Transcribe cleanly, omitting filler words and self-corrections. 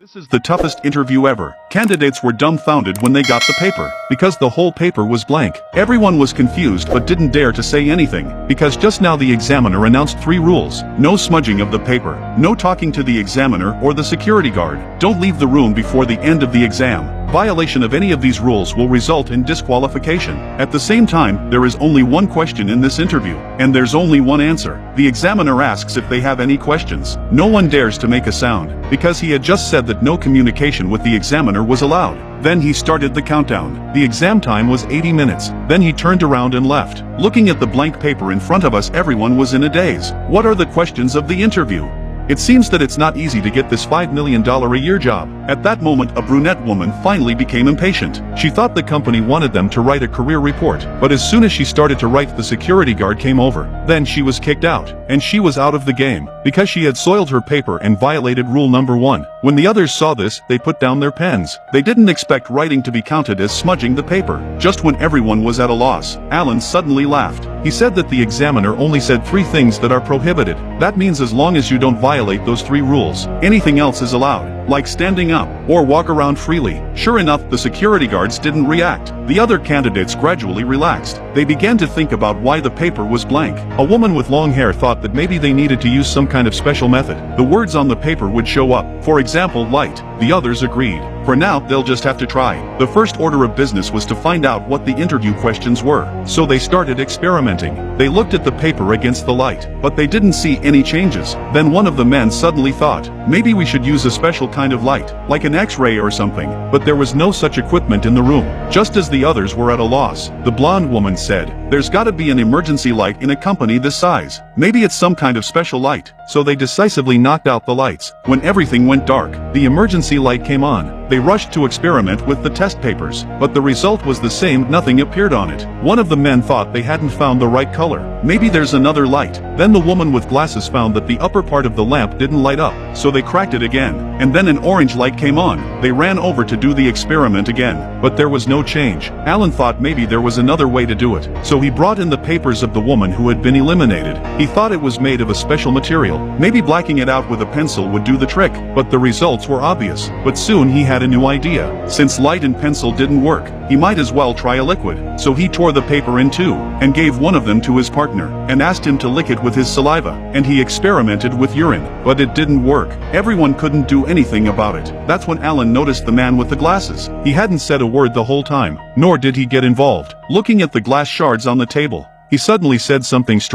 This is the toughest interview ever. Candidates were dumbfounded when they got the paper, because the whole paper was blank. Everyone was confused but didn't dare to say anything, because just now the examiner announced 3 rules. No smudging of the paper, no talking to the examiner or the security guard, don't leave the room before the end of the exam. Violation of any of these rules will result in disqualification. At the same time, there is only one question in this interview, and there's only one answer. The examiner asks if they have any questions. No one dares to make a sound, because he had just said that no communication with the examiner was allowed. Then he started the countdown. The exam time was 80 minutes. Then he turned around and left. Looking at the blank paper in front of us, everyone was in a daze. What are the questions of the interview? It seems that it's not easy to get this $5 million a year job. At that moment, a brunette woman finally became impatient. She thought the company wanted them to write a career report, but as soon as she started to write, the security guard came over. Then she was kicked out, and she was out of the game, because she had soiled her paper and violated rule number 1. When the others saw this, they put down their pens. They didn't expect writing to be counted as smudging the paper. Just when everyone was at a loss, Alan suddenly laughed. He said that the examiner only said 3 things that are prohibited. That means as long as you don't violate those 3 rules, anything else is allowed, like standing up or walk around freely. Sure enough, the security guards didn't react. The other candidates gradually relaxed. They began to think about why the paper was blank. A woman with long hair thought that maybe they needed to use some kind of special method. The words on the paper would show up. For example, light. The others agreed. For now, they'll just have to try. The first order of business was to find out what the interview questions were. So they started experimenting. They looked at the paper against the light, but they didn't see any changes. Then one of the men suddenly thought, maybe we should use a special kind of light, like an X-ray or something. But there was no such equipment in the room. Just as the others were at a loss, the blonde woman said, there's gotta be an emergency light in a company this size. Maybe it's some kind of special light. So they decisively knocked out the lights. When everything went dark, the emergency light came on. They rushed to experiment with the test papers, but the result was the same, nothing appeared on it. One of the men thought they hadn't found the right color. Maybe there's another light. Then the woman with glasses found that the upper part of the lamp didn't light up, so they cracked it again, and then an orange light came on. They ran over to do the experiment again, but there was no change. Alan thought maybe there was another way to do it, so he brought in the papers of the woman who had been eliminated. He thought it was made of a special material. Maybe blacking it out with a pencil would do the trick, but the results were obvious. But soon he had a new idea. Since light and pencil didn't work, he might as well try a liquid. So he tore the paper in 2, and gave one of them to his partner, and asked him to lick it with his saliva. And he experimented with urine, but it didn't work. Everyone couldn't do anything about it. That's when Alan noticed the man with the glasses. He hadn't said a word the whole time, nor did he get involved. Looking at the glass shards on the table, he suddenly said something strange.